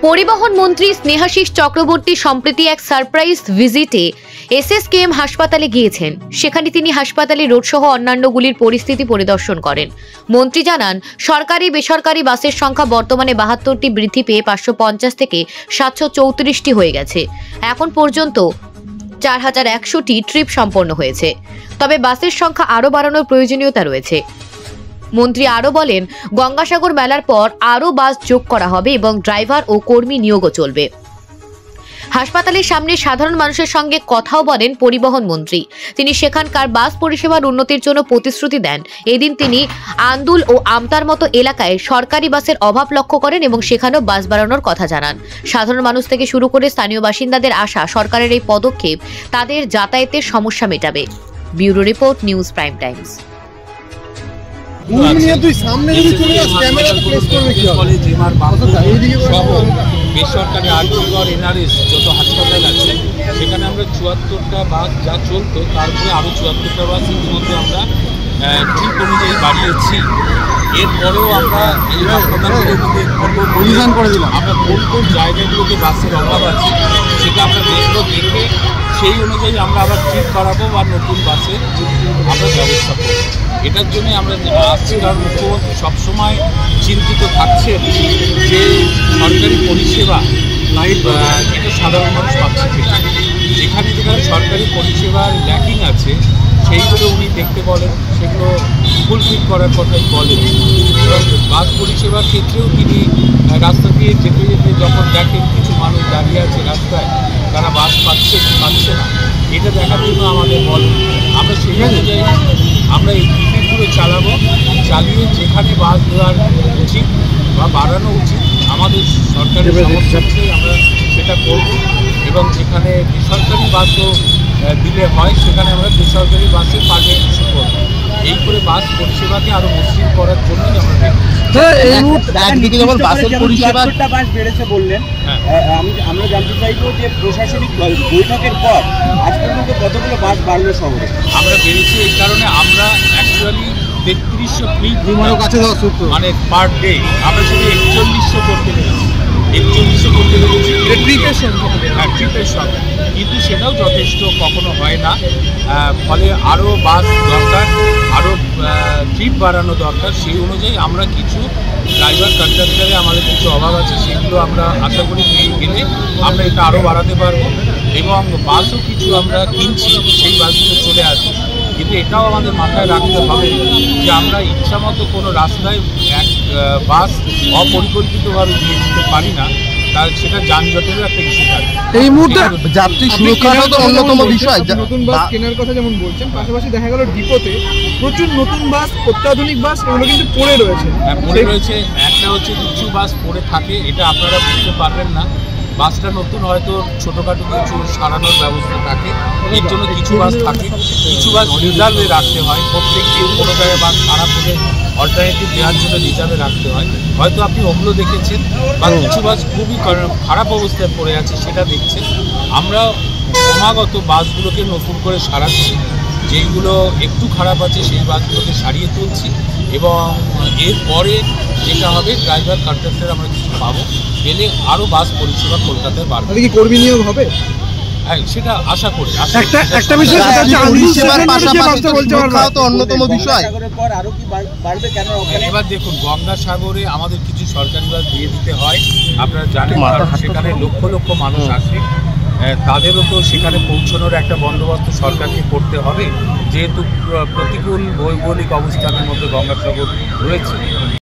পরিবহন মন্ত্রী স্নেহাশিস চক্রবর্তী সম্প্রতি এক সারপ্রাইজ ভিজিটে এসএসকেএম হাসপাতালে গিয়েছেন। সেখানে তিনি হাসপাতালে রোডসহ অন্যান্যগুলির পরিস্থিতি পরিদর্শন করেন। মন্ত্রী জানান, সরকারি বেসরকারি বাসের সংখ্যা বর্তমানে 72টি বৃদ্ধি পেয়ে 550 থেকে 734টি হয়ে গেছে। এখন পর্যন্ত 4100টি ট্রিপ সম্পন্ন হয়েছে, তবে বাসের সংখ্যা আরও বাড়ানোর প্রয়োজনীয়তা রয়েছে। মন্ত্রী আরও বলেন, গঙ্গাসাগর মেলার পর আরও বাস যোগ করা হবে এবং ড্রাইভার ও কর্মী নিয়োগও চলবে। হাসপাতালের সামনে সাধারণ মানুষের সঙ্গে কথাও বলেন পরিবহন মন্ত্রী। তিনি সেখানকার বাস পরিষেবার উন্নতির জন্য প্রতিশ্রুতি দেন। এদিন তিনি আন্দুল ও আমতার মতো এলাকায় সরকারি বাসের অভাব লক্ষ্য করেন এবং সেখানেও বাস বাড়ানোর কথা জানান। সাধারণ মানুষ থেকে শুরু করে স্থানীয় বাসিন্দাদের আশা, সরকারের এই পদক্ষেপ তাদের যাতায়াতের সমস্যা মেটাবে। Bureau report, news prime times. বেসরকারি আরজিকর এনআরএস যত হাসপাতাল আছে সেখানে আমরা 74টা বাস যা চলতো তারপরে আরও 74টা বাস ইতিমধ্যে আমরা ঠিক অনুযায়ী বাড়িয়েছি। এরপরেও আমরা এই হাসপাতালগুলোতে আমরা কোন কোন জায়গাগুলোতে বাসের অভাব আছে সেটা আমরা দেখব, দেখে সেই অনুযায়ী আমরা আবার ঠিক বাড়াবো বা নতুন বাসে আমরা ব্যবস্থা করব। এটার জন্য আমরা আসছি, কারণ মুখ্যমন্ত্রী সবসময় চিন্তিত থাকছেন যে সরকারি পরিষেবা এটা সাধারণ মানুষ পাচ্ছে কিনা। যেখানে যেখানে সরকারি পরিষেবার ল্যাকিং আছে সেইগুলো উনি দেখতে বলেন, সেগুলো ফুলফিল করার কথাই বলেন। এবং বাস পরিষেবার ক্ষেত্রেও তিনি রাস্তা দিয়ে যেতে যেতে যখন দেখেন কিছু মানুষ দাঁড়িয়ে আছে রাস্তায়, তারা বাস পাচ্ছে কি পাচ্ছে না, এটা দেখার জন্য আমাদের বলেন। আমরা সেই অনুযায়ী আমরা এই টিকিটগুলো চালাবো, চালিয়ে যেখানে বাস দেওয়ার উচিত বা বাড়ানো উচিত আমাদের সরকারি সমস্যাতেই আমরা সেটা করব। এবং যেখানে বেসরকারি বাসও দিলে হয় সেখানে আমরা বেসরকারি বাসে পার্টি কিছু করব। এই করে বাস পরিষেবাকে আরও মসৃণ করার জন্যই আমরা একদিকে যেমন বাসের পরিষেবা বাস বেড়েছে বললেন, আমরা জানতে চাইবো যে প্রশাসনিক বৈঠকের পর আজ পর্যন্ত কতগুলো বাস বাড়লো শহরে? আমরা বেড়েছি এই কারণে আমরা অ্যাকচুয়ালি 3300 ট্রিপ মানে পার ডে আমরা যদি 4100 করতে পেরেছি, 4100 করতে পেরেছি ট্রিপের সংখ্যা, কিন্তু সেটাও যথেষ্ট কখনো হয় না। ফলে আরও বাস দরকার, আরও ট্রিপ বাড়ানো দরকার। সেই অনুযায়ী আমরা কিছু ড্রাইভার কন্ডাক্টারে আমাদের কিছু অভাব আছে, সেগুলো আমরা আশা করি পেয়ে গেলে আমরা এটা আরও বাড়াতে পারবো। এবং বাসও কিছু আমরা কিনছি, সেই বাসগুলো চলে আসবে। কিন্তু এটাও আমাদের মাথায় রাখতে হবে যে আমরা ইচ্ছামতো কোনো রাস্তায় এক বাস অপরিকল্পিতভাবে দিয়ে দিতে পারি না, তার সেটা যানজটেরও একটা ইস্যু থাকে। এই মুহূর্তে যাত্রী সুরক্ষাটাও তো অন্যতম বিষয়। নতুন বাস কেনার কথা যেমন বলছেন, পাশাপাশি দেখা গেল ডিপোতে প্রচুর নতুন বাস, অত্যাধুনিক বাস এগুলো কিন্তু পড়ে রয়েছে। হ্যাঁ, পড়ে রয়েছে। একটা হচ্ছে কিছু বাস পড়ে থাকে, এটা আপনারা বুঝতে পারবেন না। বাসটা নতুন, হয়তো ছোটোখাটো কিছু সারানোর ব্যবস্থা থাকে, এর জন্য কিছু বাস থাকে। কিছু বাস রিজার্ভে রাখতে হয়, প্রত্যেক দিন কোনো জায়গায় বাস খারাপ হলে অল্টারনেটিভ দেওয়ার জন্য রিজার্ভে রাখতে হয়। হয়তো আপনি ওগুলো দেখেছেন, বা কিছু বাস খুবই খারাপ অবস্থায় পড়ে আছে সেটা দেখছেন। আমরা ক্রমাগত বাসগুলোকে নতুন করে সারাচ্ছি, যেইগুলো একটু খারাপ আছে সেই বাসগুলোকে সারিয়ে তুলছি। এবং এরপরে যেটা হবে ড্রাইভার কন্ডাক্টর আমরা কিছু পাবো, পেলে আরও বাস পরিষেবা কলকাতায় বাড়বে। কি কর্মী নিয়োগ হবে? হ্যাঁ, সেটা আশা করি। একটা বিষয় অন্যতম বিষয়। এবার দেখুন, গঙ্গাসাগরে আমাদের কিছু সরকারি বাস দিয়ে দিতে হয়, আপনারা জানেন, সেখানে লক্ষ লক্ষ মানুষ আসে, তাদেরও তো সেখানে পৌঁছানোর একটা বন্দোবস্ত সরকারকে করতে হবে, যেহেতু প্রতিকূল ভৌগোলিক অবস্থানের মধ্যে গঙ্গাসাগর রয়েছে।